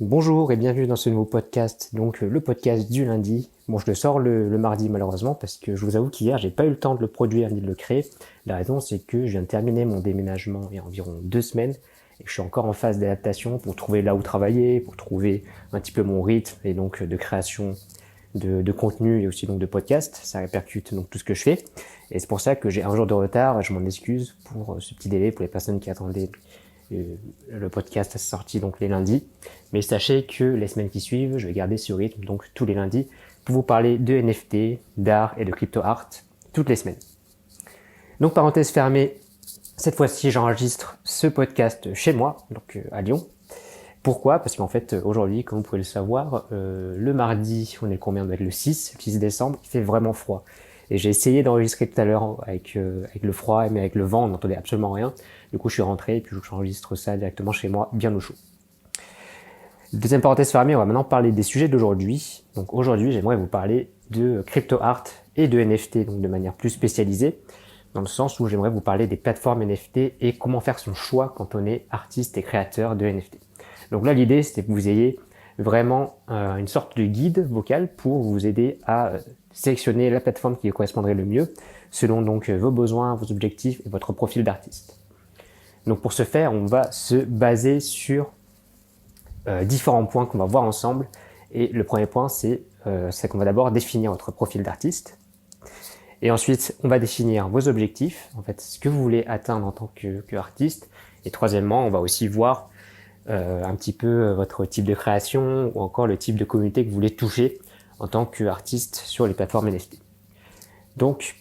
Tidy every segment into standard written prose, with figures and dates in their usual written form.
Bonjour et bienvenue dans ce nouveau podcast, donc le podcast du lundi. Bon, je le sors le mardi malheureusement parce que je vous avoue qu'hier j'ai pas eu le temps de le produire ni de le créer. La raison c'est que je viens de terminer mon déménagement il y a environ 2 semaines et que je suis encore en phase d'adaptation pour trouver là où travailler, pour trouver un petit peu mon rythme et donc de création de contenu et aussi donc de podcast. Ça répercute donc tout ce que je fais et c'est pour ça que j'ai un jour de retard. Je m'en excuse pour ce petit délai pour les personnes qui attendaient le podcast est sorti donc les lundis. Mais sachez que les semaines qui suivent, je vais garder ce rythme, donc tous les lundis, pour vous parler de NFT, d'art et de crypto art, toutes les semaines. Donc parenthèse fermée, cette fois-ci j'enregistre ce podcast chez moi, donc à Lyon. Pourquoi ? Parce qu'en fait aujourd'hui, comme vous pouvez le savoir, le mardi, on est combien ? On doit être le 6 décembre, il fait vraiment froid. Et j'ai essayé d'enregistrer tout à l'heure avec le froid, mais avec le vent, on n'entendait absolument rien. Du coup, je suis rentré et puis j'enregistre ça directement chez moi, bien au chaud. Deuxième parenthèse fermée, on va maintenant parler des sujets d'aujourd'hui. Donc aujourd'hui, j'aimerais vous parler de crypto art et de NFT, donc de manière plus spécialisée, dans le sens où j'aimerais vous parler des plateformes NFT et comment faire son choix quand on est artiste et créateur de NFT. Donc là, l'idée, c'était que vous ayez vraiment une sorte de guide vocal pour vous aider à sélectionner la plateforme qui correspondrait le mieux, selon donc vos besoins, vos objectifs et votre profil d'artiste. Donc pour ce faire, on va se baser sur différents points qu'on va voir ensemble. Et le premier point, c'est qu'on va d'abord définir votre profil d'artiste. Et ensuite, on va définir vos objectifs, en fait, ce que vous voulez atteindre en tant qu'artiste. Et troisièmement, on va aussi voir un petit peu votre type de création ou encore le type de communauté que vous voulez toucher en tant qu'artiste sur les plateformes NFT. Donc,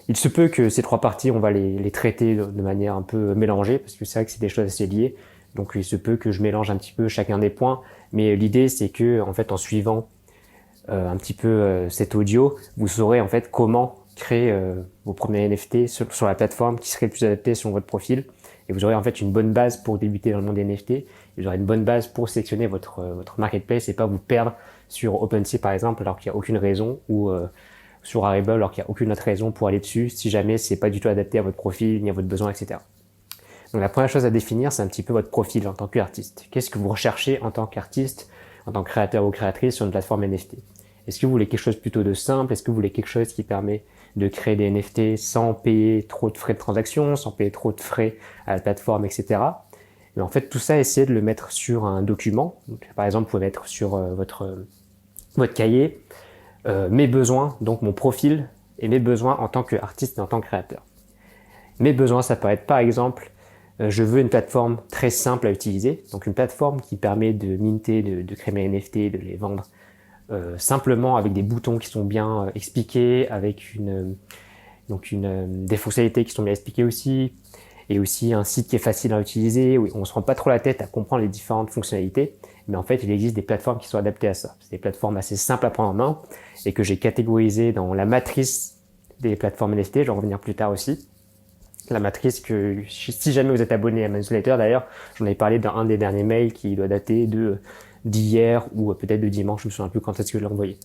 il se peut que ces trois parties, on va les traiter de manière un peu mélangée, parce que c'est vrai que c'est des choses assez liées. Donc, il se peut que je mélange un petit peu chacun des points, mais l'idée, c'est que, en fait, en suivant un petit peu cet audio, vous saurez en fait comment créer vos premiers NFT sur la plateforme qui serait le plus adapté selon votre profil. Et vous aurez en fait une bonne base pour débuter dans le monde des NFT. Et vous aurez une bonne base pour sélectionner votre marketplace et pas vous perdre sur OpenSea par exemple alors qu'il n'y a aucune raison ou sur Rarible alors qu'il n'y a aucune autre raison pour aller dessus si jamais c'est pas du tout adapté à votre profil ni à votre besoin, etc. Donc la première chose à définir, c'est un petit peu votre profil en tant qu'artiste. Qu'est-ce que vous recherchez en tant qu'artiste, en tant que créateur ou créatrice sur une plateforme NFT ? Est-ce que vous voulez quelque chose plutôt de simple ? Est-ce que vous voulez quelque chose qui permet de créer des NFT sans payer trop de frais de transaction, sans payer trop de frais à la plateforme, etc. Mais en fait, tout ça, essayez de le mettre sur un document. Donc, par exemple, vous pouvez mettre sur votre cahier mes besoins, donc mon profil et mes besoins en tant qu'artiste et en tant que créateur. Mes besoins, ça peut être par exemple, je veux une plateforme très simple à utiliser, donc une plateforme qui permet de minter, de créer mes NFT, de les vendre simplement avec des boutons qui sont bien expliqués, avec des fonctionnalités qui sont bien expliquées aussi, et aussi un site qui est facile à utiliser, où on se prend pas trop la tête à comprendre les différentes fonctionnalités, mais en fait il existe des plateformes qui sont adaptées à ça. C'est des plateformes assez simples à prendre en main, et que j'ai catégorisées dans la matrice des plateformes NFT, je vais en revenir plus tard aussi. La matrice que, si jamais vous êtes abonné à ma newsletter d'ailleurs, j'en ai parlé dans un des derniers mails qui doit dater d'hier ou peut-être de dimanche, je me souviens plus quand est-ce que je l'ai envoyé.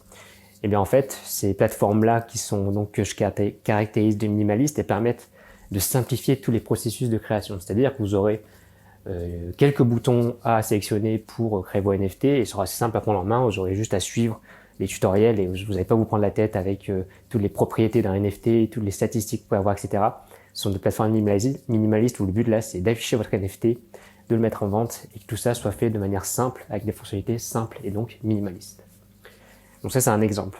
Et bien en fait, ces plateformes-là qui sont donc que je caractérise de minimalistes, elles permettent de simplifier tous les processus de création. C'est-à-dire que vous aurez quelques boutons à sélectionner pour créer vos NFT et ce sera assez simple à prendre en main. Vous aurez juste à suivre les tutoriels et vous n'allez pas vous prendre la tête avec toutes les propriétés d'un NFT, toutes les statistiques que vous pouvez avoir, etc. Ce sont des plateformes minimalistes où le but là, c'est d'afficher votre NFT, de le mettre en vente et que tout ça soit fait de manière simple, avec des fonctionnalités simples et donc minimalistes. Donc ça, c'est un exemple.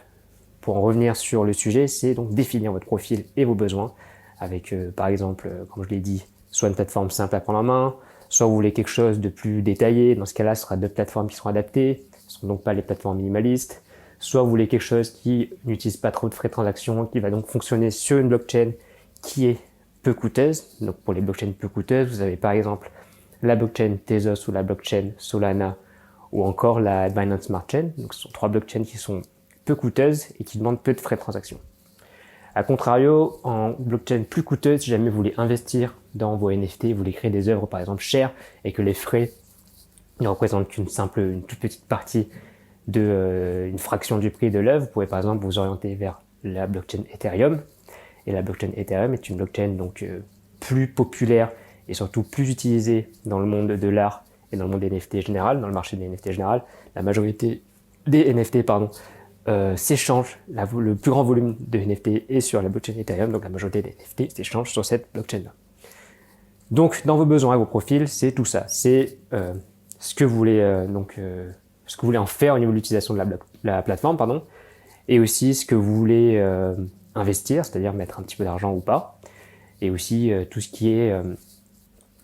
Pour en revenir sur le sujet, c'est donc définir votre profil et vos besoins avec, par exemple, comme je l'ai dit, soit une plateforme simple à prendre en main, soit vous voulez quelque chose de plus détaillé. Dans ce cas-là, ce sera deux plateformes qui seront adaptées. Ce ne sont donc pas les plateformes minimalistes. Soit vous voulez quelque chose qui n'utilise pas trop de frais de transaction, qui va donc fonctionner sur une blockchain qui est peu coûteuse. Donc pour les blockchains peu coûteuses, vous avez par exemple la blockchain Tezos ou la blockchain Solana ou encore la Binance Smart Chain. Donc ce sont trois blockchains qui sont peu coûteuses et qui demandent peu de frais de transaction. A contrario, en blockchain plus coûteuse, si jamais vous voulez investir dans vos NFT, vous voulez créer des œuvres par exemple chères et que les frais ne représentent une toute petite partie une fraction du prix de l'œuvre, vous pouvez par exemple vous orienter vers la blockchain Ethereum. Et la blockchain Ethereum est une blockchain donc plus populaire et surtout plus utilisée dans le monde de l'art et dans le monde des NFT général, dans le marché des NFT général, la majorité des NFT s'échangent. Le plus grand volume de NFT est sur la blockchain Ethereum, donc la majorité des NFT s'échangent sur cette blockchain-là. Donc, dans vos besoins et vos profils, c'est tout ça. C'est ce que vous voulez ce que vous voulez en faire au niveau de l'utilisation de la plateforme, et aussi ce que vous voulez investir, c'est-à-dire mettre un petit peu d'argent ou pas, et aussi tout ce qui est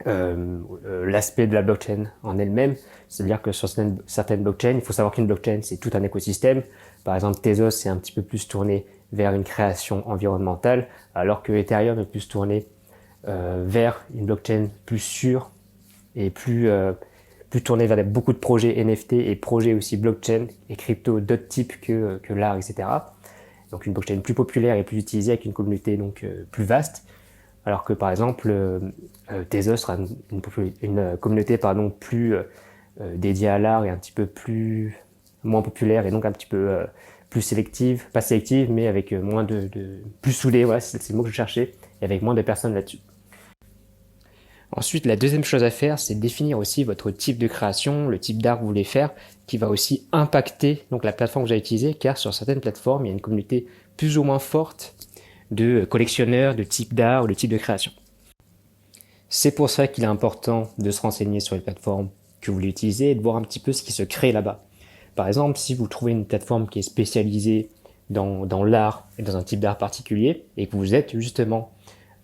l'aspect de la blockchain en elle-même, c'est-à-dire que sur certaines blockchains, il faut savoir qu'une blockchain, c'est tout un écosystème. Par exemple, Tezos, c'est un petit peu plus tourné vers une création environnementale, alors que Ethereum est plus tourné vers une blockchain plus sûre et plus tourné vers beaucoup de projets NFT et projets aussi blockchain et crypto d'autres types que l'art, etc. Donc une blockchain plus populaire et plus utilisée avec une communauté plus vaste, alors que par exemple Tezos sera une communauté plus dédiée à l'art et un petit peu moins populaire et donc un petit peu plus sélective, pas sélective, mais avec moins plus soudée, voilà, c'est le mot que je cherchais, et avec moins de personnes là-dessus. Ensuite, la deuxième chose à faire, c'est définir aussi votre type de création, le type d'art que vous voulez faire, qui va aussi impacter donc la plateforme que vous allez utiliser, car sur certaines plateformes, il y a une communauté plus ou moins forte de collectionneurs, de type d'art ou de type de création. C'est pour ça qu'il est important de se renseigner sur les plateformes que vous voulez utiliser et de voir un petit peu ce qui se crée là-bas. Par exemple, si vous trouvez une plateforme qui est spécialisée dans l'art et dans un type d'art particulier, et que vous êtes justement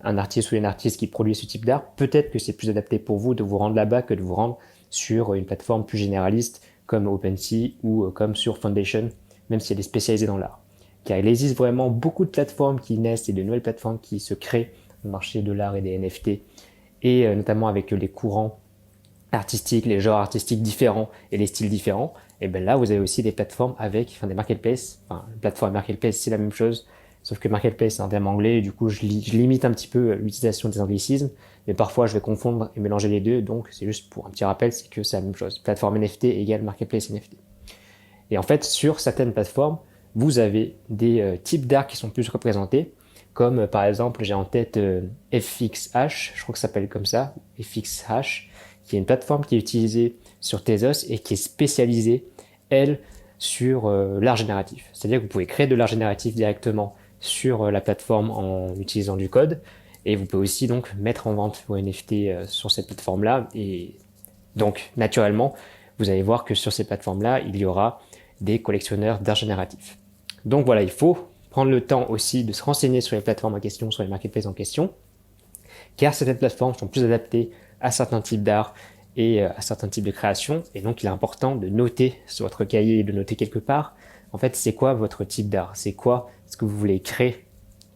un artiste ou une artiste qui produit ce type d'art, peut-être que c'est plus adapté pour vous de vous rendre là-bas que de vous rendre sur une plateforme plus généraliste comme OpenSea ou comme sur Foundation, même si elle est spécialisée dans l'art. Car il existe vraiment beaucoup de plateformes qui naissent et de nouvelles plateformes qui se créent dans le marché de l'art et des NFT, et notamment avec les courants artistiques, les genres artistiques différents et les styles différents. Et bien là, vous avez aussi des plateformes avec des marketplaces. Enfin, plateforme marketplace, c'est la même chose. Sauf que marketplace, c'est un terme anglais, et du coup, je limite un petit peu l'utilisation des anglicismes, mais parfois, je vais confondre et mélanger les deux, donc c'est juste pour un petit rappel, c'est que c'est la même chose. Plateforme NFT égale marketplace NFT. Et en fait, sur certaines plateformes, vous avez des types d'art qui sont plus représentés, comme par exemple, j'ai en tête FXH, je crois que ça s'appelle comme ça, FXH, qui est une plateforme qui est utilisée sur Tezos et qui est spécialisée, elle, sur l'art génératif. C'est-à-dire que vous pouvez créer de l'art génératif directement sur la plateforme en utilisant du code, et vous pouvez aussi donc mettre en vente vos NFT sur cette plateforme-là, et donc naturellement vous allez voir que sur ces plateformes-là il y aura des collectionneurs d'art génératif. Donc voilà, il faut prendre le temps aussi de se renseigner sur les plateformes en question, sur les marketplaces en question, car certaines plateformes sont plus adaptées à certains types d'art et à certains types de création, et donc il est important de noter sur votre cahier et de noter quelque part, en fait, c'est quoi votre type d'art, c'est quoi ce que vous voulez créer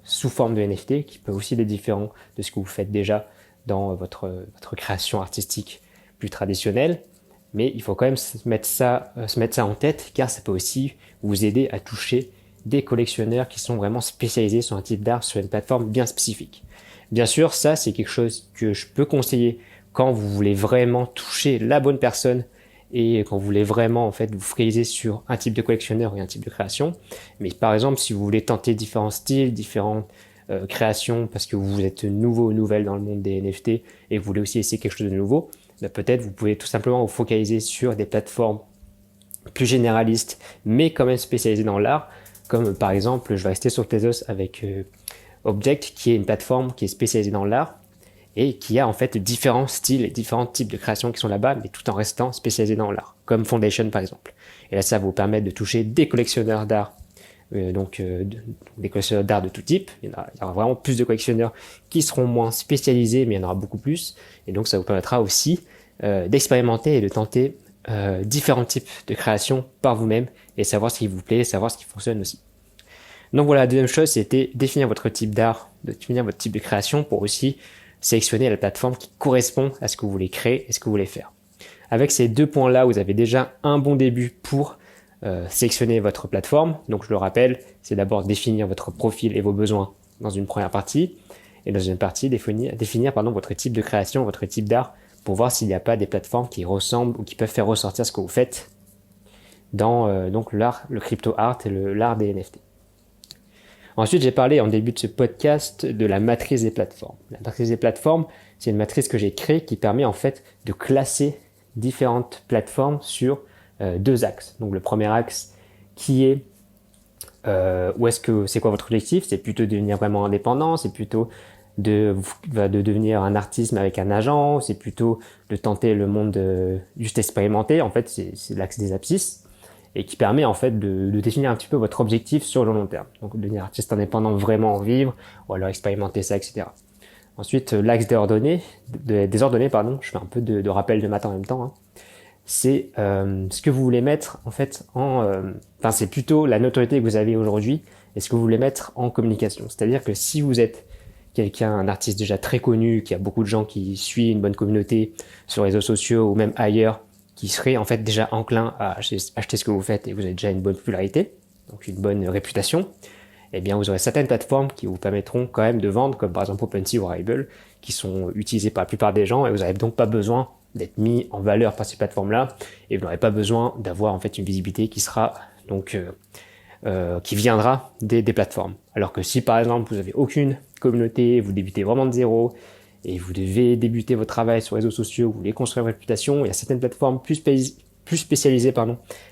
sous forme de NFT, qui peut aussi être différent de ce que vous faites déjà dans votre création artistique plus traditionnelle, mais il faut quand même se mettre ça en tête, car ça peut aussi vous aider à toucher des collectionneurs qui sont vraiment spécialisés sur un type d'art, sur une plateforme bien spécifique. Bien sûr, ça c'est quelque chose que je peux conseiller quand vous voulez vraiment toucher la bonne personne et quand vous voulez vraiment en fait vous focaliser sur un type de collectionneur et un type de création. Mais par exemple, si vous voulez tenter différents styles, différentes créations parce que vous êtes nouveau ou nouvelle dans le monde des NFT et que vous voulez aussi essayer quelque chose de nouveau, peut-être vous pouvez tout simplement vous focaliser sur des plateformes plus généralistes mais quand même spécialisées dans l'art, comme par exemple, je vais rester sur Tezos avec Object, qui est une plateforme qui est spécialisée dans l'art et qui a en fait différents styles et différents types de créations qui sont là-bas, mais tout en restant spécialisés dans l'art, comme Foundation par exemple. Et là, ça va vous permettre de toucher des collectionneurs d'art, des collectionneurs d'art de tout type. Il y aura vraiment plus de collectionneurs qui seront moins spécialisés, mais il y en aura beaucoup plus. Et donc, ça vous permettra aussi d'expérimenter et de tenter différents types de créations par vous-même et savoir ce qui vous plaît, savoir ce qui fonctionne aussi. Donc voilà, la deuxième chose, c'était définir votre type d'art, définir votre type de création pour aussi sélectionner la plateforme qui correspond à ce que vous voulez créer et ce que vous voulez faire. Avec ces deux points-là, vous avez déjà un bon début pour sélectionner votre plateforme. Donc je le rappelle, c'est d'abord définir votre profil et vos besoins dans une première partie, et dans une partie définir votre type de création, votre type d'art, pour voir s'il n'y a pas des plateformes qui ressemblent ou qui peuvent faire ressortir ce que vous faites dans donc l'art, le crypto art et l'art des NFT. Ensuite, j'ai parlé en début de ce podcast de la matrice des plateformes. La matrice des plateformes, c'est une matrice que j'ai créée qui permet en fait de classer différentes plateformes sur deux axes. Donc le premier axe qui est c'est quoi votre objectif? C'est plutôt de devenir vraiment indépendant, c'est plutôt de devenir un artiste mais avec un agent, c'est plutôt de tenter le monde juste expérimenté. En fait, c'est l'axe des abscisses et qui permet en fait de définir un petit peu votre objectif sur le long terme. Donc devenir artiste indépendant, vraiment en vivre, ou alors expérimenter ça, etc. Ensuite, l'axe des ordonnées, pardon, je fais un peu de rappel de maths en même temps, hein. C'est ce que vous voulez mettre en fait c'est plutôt la notoriété que vous avez aujourd'hui et ce que vous voulez mettre en communication. C'est-à-dire que si vous êtes un artiste déjà très connu, qui a beaucoup de gens qui suivent, une bonne communauté sur les réseaux sociaux ou même ailleurs, qui seraient en fait déjà enclins à acheter ce que vous faites et vous avez déjà une bonne popularité, donc une bonne réputation, eh bien vous aurez certaines plateformes qui vous permettront quand même de vendre, comme par exemple OpenSea ou Rarible, qui sont utilisées par la plupart des gens et vous n'avez donc pas besoin d'être mis en valeur par ces plateformes-là et vous n'aurez pas besoin d'avoir en fait une visibilité qui sera donc qui viendra des plateformes. Alors que si par exemple vous n'avez aucune communauté, vous débutez vraiment de zéro et vous devez débuter votre travail sur les réseaux sociaux, vous voulez construire une réputation, il y a certaines plateformes plus spécialisées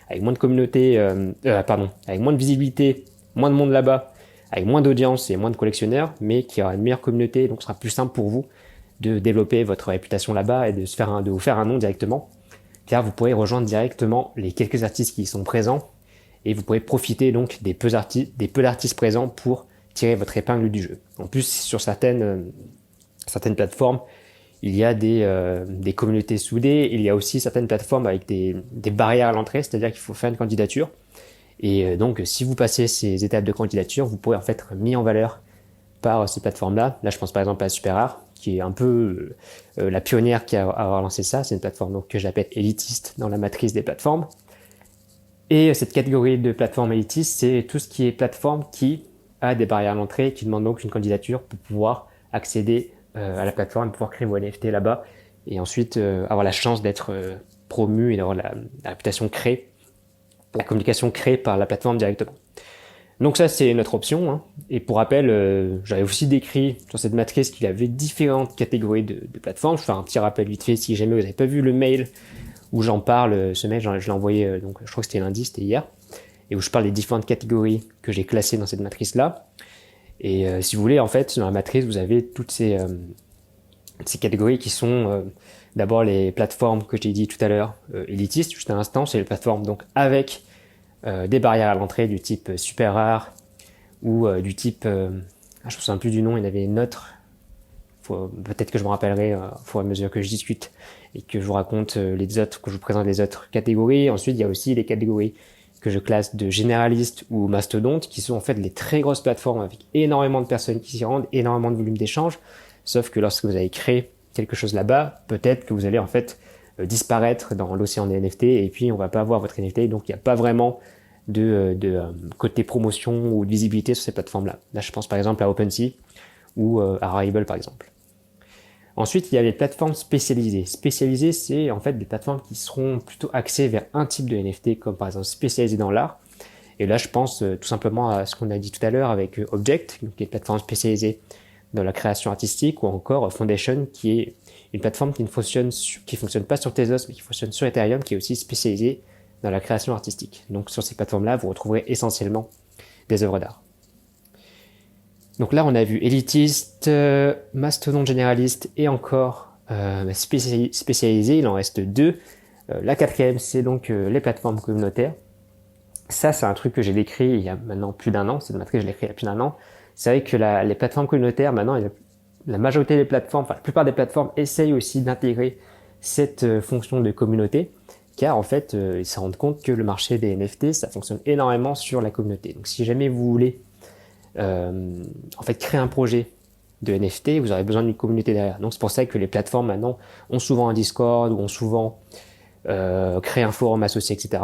avec moins de communauté, avec moins de visibilité, moins de monde là-bas, avec moins d'audience et moins de collectionneurs, mais qui aura une meilleure communauté, donc ce sera plus simple pour vous de développer votre réputation là-bas et de vous faire un nom directement, car vous pourrez rejoindre directement les quelques artistes qui y sont présents et vous pourrez profiter donc des peu d'artistes présents pour tirer votre épingle du jeu. En plus, sur certaines plateformes, il y a des communautés soudées, il y a aussi certaines plateformes avec des barrières à l'entrée, c'est-à-dire qu'il faut faire une candidature. Et donc, si vous passez ces étapes de candidature, vous pourrez en fait être mis en valeur par ces plateformes-là. Là, je pense par exemple à SuperRare, qui est un peu la pionnière qui a lancé ça. C'est une plateforme donc, que j'appelle élitiste dans la matrice des plateformes. Et cette catégorie de plateforme élitiste, c'est tout ce qui est plateforme qui a des barrières à l'entrée, qui demande donc une candidature pour pouvoir accéder à la plateforme, pouvoir créer vos NFT là-bas, et ensuite avoir la chance d'être promu et d'avoir la réputation créée, la communication créée par la plateforme directement. Donc ça, c'est notre option, hein. Et pour rappel, j'avais aussi décrit sur cette matrice qu'il y avait différentes catégories de plateformes. Je fais un petit rappel vite fait, si jamais vous n'avez pas vu le mail où j'en parle, ce mail, je l'ai envoyé, donc je crois que c'était lundi, c'était hier, et où je parle des différentes catégories que j'ai classées dans cette matrice-là. Et si vous voulez, en fait, dans la matrice, vous avez toutes ces catégories qui sont d'abord les plateformes que j'ai dit tout à l'heure, élitistes, juste à l'instant, c'est les plateformes donc avec des barrières à l'entrée du type SuperRare ou du type, je me souviens plus du nom, il y en avait une autre, peut-être que je me rappellerai au fur et à mesure que je discute et que je vous raconte que je vous présente les autres catégories. Ensuite, il y a aussi les catégories que je classe de généralistes ou mastodontes, qui sont en fait les très grosses plateformes avec énormément de personnes qui s'y rendent, énormément de volume d'échange. Sauf que lorsque vous avez créé quelque chose là-bas, peut-être que vous allez en fait disparaître dans l'océan des NFT et puis on va pas avoir votre NFT, donc il n'y a pas vraiment de côté promotion ou de visibilité sur ces plateformes-là. Là, je pense par exemple à OpenSea ou à Rarible par exemple. Ensuite, il y a les plateformes spécialisées. Spécialisées, c'est en fait des plateformes qui seront plutôt axées vers un type de NFT, comme par exemple spécialisées dans l'art. Et là, je pense tout simplement à ce qu'on a dit tout à l'heure avec Object, qui est une plateforme spécialisée dans la création artistique, ou encore Foundation, qui est une plateforme qui fonctionne pas sur Tezos, mais qui fonctionne sur Ethereum, qui est aussi spécialisée dans la création artistique. Donc sur ces plateformes-là, vous retrouverez essentiellement des œuvres d'art. Donc là, on a vu élitiste, mastodonte généraliste et encore spécialisé. Il en reste deux. La quatrième, c'est donc les plateformes communautaires. Ça, c'est un truc que j'ai décrit il y a maintenant plus d'un an. Cette matrice, je l'ai écrit il y a plus d'un an. C'est vrai que les plateformes communautaires, maintenant, la majorité des plateformes, enfin la plupart des plateformes essayent aussi d'intégrer cette fonction de communauté, car en fait, ils se rendent compte que le marché des NFT, ça fonctionne énormément sur la communauté. Donc si jamais vous voulez en fait créer un projet de NFT, vous aurez besoin d'une communauté derrière. Donc c'est pour ça que les plateformes maintenant ont souvent un Discord ou ont souvent créé un forum associé, etc.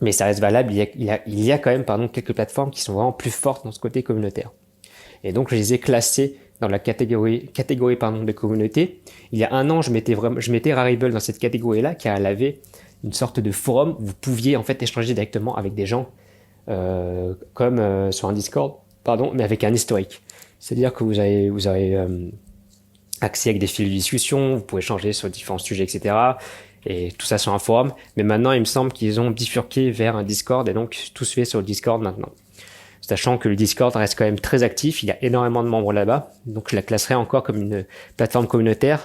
Mais ça reste valable, il y a quand même quelques plateformes qui sont vraiment plus fortes dans ce côté communautaire. Et donc je les ai classées dans la catégorie de communauté. Il y a un an, je mettais Rarible dans cette catégorie-là, car elle avait une sorte de forum où vous pouviez en fait échanger directement avec des gens comme sur un Discord, mais avec un historique. C'est-à-dire que vous avez accès avec des fils de discussion, vous pouvez échanger sur différents sujets, etc. et tout ça sur un forum. Mais maintenant, il me semble qu'ils ont bifurqué vers un Discord et donc tout se fait sur le Discord maintenant. Sachant que le Discord reste quand même très actif, il y a énormément de membres là-bas, donc je la classerais encore comme une plateforme communautaire,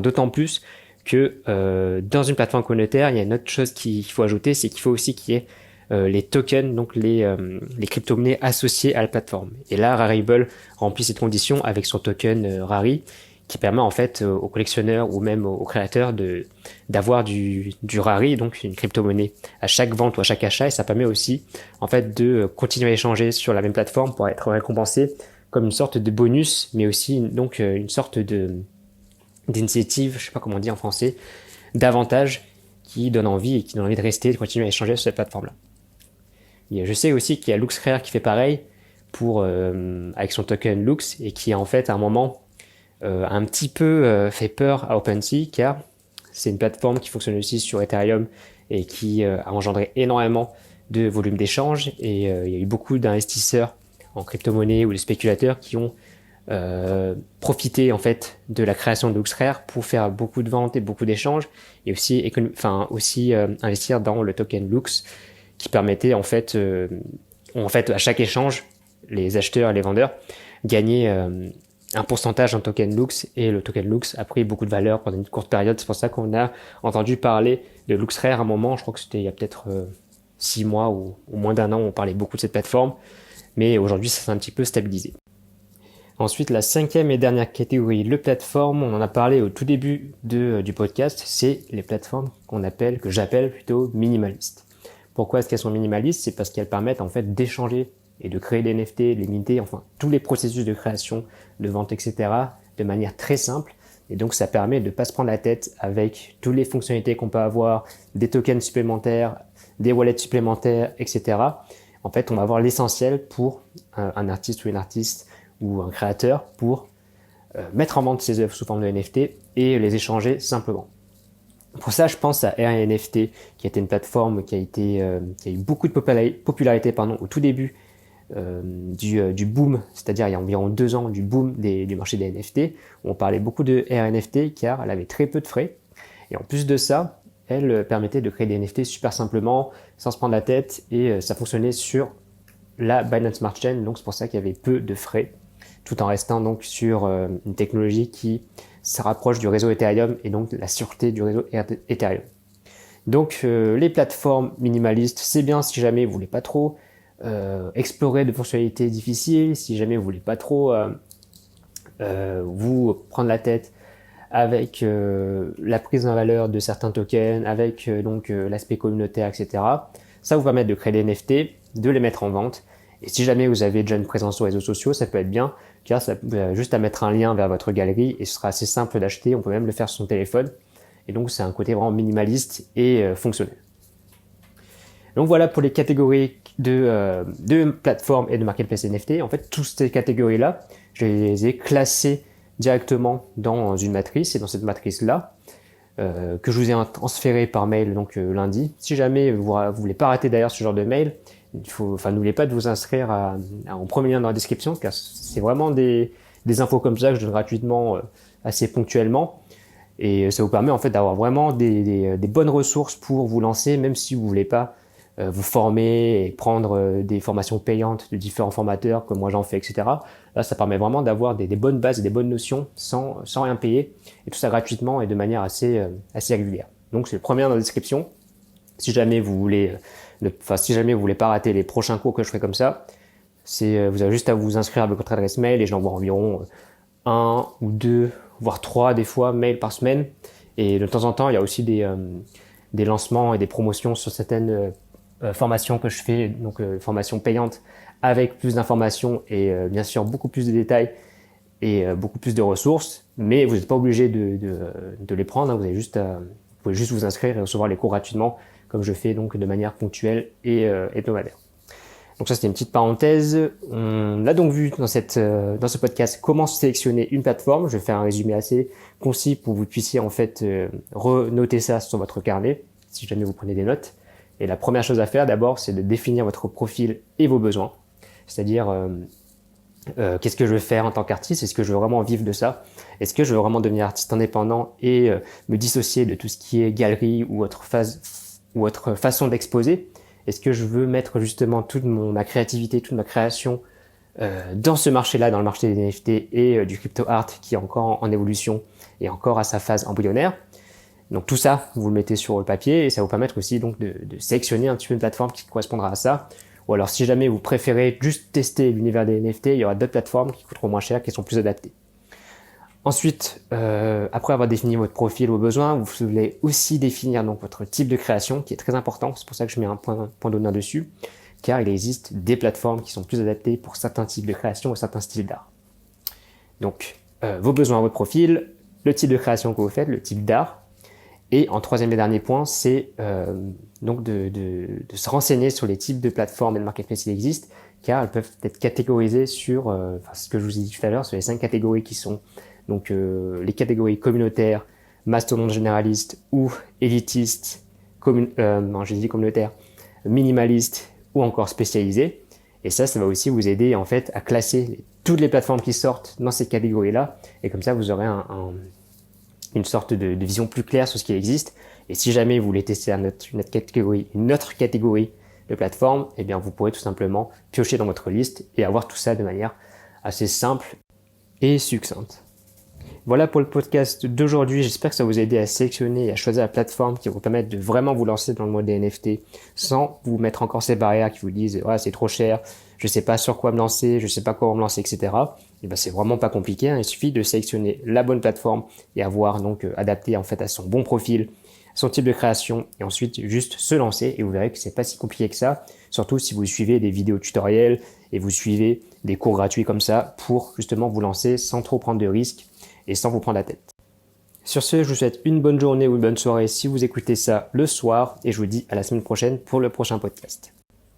d'autant plus que dans une plateforme communautaire, il y a une autre chose qu'il faut ajouter, c'est qu'il faut aussi qu'il y ait les tokens, donc les crypto-monnaies associées à la plateforme. Et là, Rarible remplit cette condition avec son token Rari, qui permet en fait aux collectionneurs ou même aux créateurs d'avoir du Rari, donc une crypto-monnaie à chaque vente ou à chaque achat, et ça permet aussi en fait de continuer à échanger sur la même plateforme pour être récompensé comme une sorte de bonus, mais aussi donc une sorte d'initiative, je sais pas comment on dit en français, d'avantage qui donne envie et qui donne envie de rester, de continuer à échanger sur cette plateforme-là. Et je sais aussi qu'il y a LuxRare qui fait pareil pour avec son token Lux et qui en fait à un moment un petit peu fait peur à OpenSea car c'est une plateforme qui fonctionne aussi sur Ethereum et qui a engendré énormément de volume d'échange et il y a eu beaucoup d'investisseurs en crypto-monnaie ou de spéculateurs qui ont profité en fait de la création de LuxRare pour faire beaucoup de ventes et beaucoup d'échanges et aussi investir dans le token Lux qui permettait en fait à chaque échange les acheteurs et les vendeurs gagnaient un pourcentage en token Lux et le token Lux a pris beaucoup de valeur pendant une courte période. C'est pour ça qu'on a entendu parler de LuxRare à un moment, je crois que c'était il y a peut-être 6 mois ou moins d'un an, on parlait beaucoup de cette plateforme, mais aujourd'hui ça s'est un petit peu stabilisé. Ensuite, la cinquième et dernière catégorie, le plateforme, on en a parlé au tout début du podcast, c'est les plateformes que j'appelle plutôt minimalistes. Pourquoi est-ce qu'elles sont minimalistes? C'est parce qu'elles permettent en fait d'échanger et de créer des NFT, les minter, enfin tous les processus de création, de vente, etc. de manière très simple. Et donc ça permet de ne pas se prendre la tête avec toutes les fonctionnalités qu'on peut avoir, des tokens supplémentaires, des wallets supplémentaires, etc. En fait, on va avoir l'essentiel pour un artiste ou une artiste ou un créateur pour mettre en vente ses œuvres sous forme de NFT et les échanger simplement. Pour ça, je pense à RNFT, qui a été une plateforme qui a eu beaucoup de popularité au tout début du boom, c'est-à-dire il y a environ 2 ans, du boom du marché des NFT, où on parlait beaucoup de RNFT car elle avait très peu de frais. Et en plus de ça, elle permettait de créer des NFT super simplement, sans se prendre la tête, et ça fonctionnait sur la Binance Smart Chain, donc c'est pour ça qu'il y avait peu de frais, tout en restant donc sur une technologie qui se rapproche du réseau Ethereum et donc la sûreté du réseau Ethereum. Donc les plateformes minimalistes, c'est bien si jamais vous voulez pas trop explorer de fonctionnalités difficiles, si jamais vous voulez pas trop vous prendre la tête avec la prise en valeur de certains tokens, avec l'aspect communautaire, etc. Ça vous permet de créer des NFT, de les mettre en vente. Et si jamais vous avez déjà une présence sur les réseaux sociaux, ça peut être bien, car ça juste à mettre un lien vers votre galerie et ce sera assez simple d'acheter. On peut même le faire sur son téléphone. Et donc c'est un côté vraiment minimaliste et fonctionnel. Donc voilà pour les catégories de plateformes et de marketplace NFT. En fait, toutes ces catégories-là, je les ai classées directement dans une matrice, et dans cette matrice-là, que je vous ai transféré par mail lundi. Si jamais vous voulez pas rater d'ailleurs ce genre de mail, n'oubliez pas de vous inscrire en premier lien dans la description, car c'est vraiment des infos comme ça que je donne gratuitement assez ponctuellement. Et ça vous permet en fait d'avoir vraiment des bonnes ressources pour vous lancer, même si vous voulez pas vous former et prendre des formations payantes de différents formateurs comme moi j'en fais, etc. Là, ça permet vraiment d'avoir des bonnes bases et des bonnes notions sans rien payer, et tout ça gratuitement et de manière assez régulière. Donc c'est le premier lien dans la description. Si jamais vous voulez pas rater les prochains cours que je ferai comme ça, vous avez juste à vous inscrire avec votre adresse mail et j'envoie environ 1 ou 2, voire 3 des fois mails par semaine. Et de temps en temps, il y a aussi des lancements et des promotions sur certaines formations que je fais, donc formations payantes avec plus d'informations et bien sûr beaucoup plus de détails et beaucoup plus de ressources. Mais vous n'êtes pas obligé de les prendre, hein. Vous pouvez juste vous inscrire et recevoir les cours gratuitement, comme je fais donc de manière ponctuelle et hebdomadaire. Donc ça, c'était une petite parenthèse. On a donc vu dans ce podcast comment sélectionner une plateforme. Je vais faire un résumé assez concis pour que vous puissiez en fait renoter ça sur votre carnet, si jamais vous prenez des notes. Et la première chose à faire d'abord, c'est de définir votre profil et vos besoins. C'est-à-dire Qu'est-ce que je veux faire en tant qu'artiste? Est-ce que je veux vraiment vivre de ça? Est-ce que je veux vraiment devenir artiste indépendant et me dissocier de tout ce qui est galerie ou autre façon d'exposer? Est-ce que je veux mettre justement ma créativité, toute ma création dans ce marché-là, dans le marché des NFT et du crypto art qui est encore en évolution et encore à sa phase embryonnaire? Donc tout ça, vous le mettez sur le papier et ça va vous permettre aussi donc de sélectionner un petit peu une plateforme qui correspondra à ça. Ou alors si jamais vous préférez juste tester l'univers des NFT, il y aura d'autres plateformes qui coûteront moins cher, qui sont plus adaptées. Ensuite, après avoir défini votre profil, vos besoins, vous voulez aussi définir donc votre type de création qui est très important. C'est pour ça que je mets un point d'honneur dessus, car il existe des plateformes qui sont plus adaptées pour certains types de création ou certains styles d'art. Donc vos besoins, votre profil, le type de création que vous faites, le type d'art. Et en troisième et dernier point, c'est donc de se renseigner sur les types de plateformes et de marketplace qui existent, car elles peuvent être catégorisées sur ce que je vous ai dit tout à l'heure, sur les 5 catégories qui sont donc les catégories communautaires, mastodonte généraliste ou élitiste, j'ai dit communautaire, minimaliste ou encore spécialisé. Et ça va aussi vous aider en fait à classer toutes les plateformes qui sortent dans ces catégories-là. Et comme ça, vous aurez une sorte de vision plus claire sur ce qui existe. Et si jamais vous voulez tester une autre catégorie de plateforme, eh bien vous pourrez tout simplement piocher dans votre liste et avoir tout ça de manière assez simple et succincte. Voilà pour le podcast d'aujourd'hui. J'espère que ça vous a aidé à sélectionner et à choisir la plateforme qui va vous permettre de vraiment vous lancer dans le monde des NFT sans vous mettre encore ces barrières qui vous disent « c'est trop cher, je sais pas sur quoi me lancer, je sais pas comment me lancer, etc. » Et ben c'est vraiment pas compliqué. Il suffit de sélectionner la bonne plateforme et avoir donc adapté en fait à son bon profil, son type de création et ensuite juste se lancer et vous verrez que c'est pas si compliqué que ça. Surtout si vous suivez des vidéos tutoriels et vous suivez des cours gratuits comme ça pour justement vous lancer sans trop prendre de risques et sans vous prendre la tête. Sur ce, je vous souhaite une bonne journée ou une bonne soirée si vous écoutez ça le soir et je vous dis à la semaine prochaine pour le prochain podcast.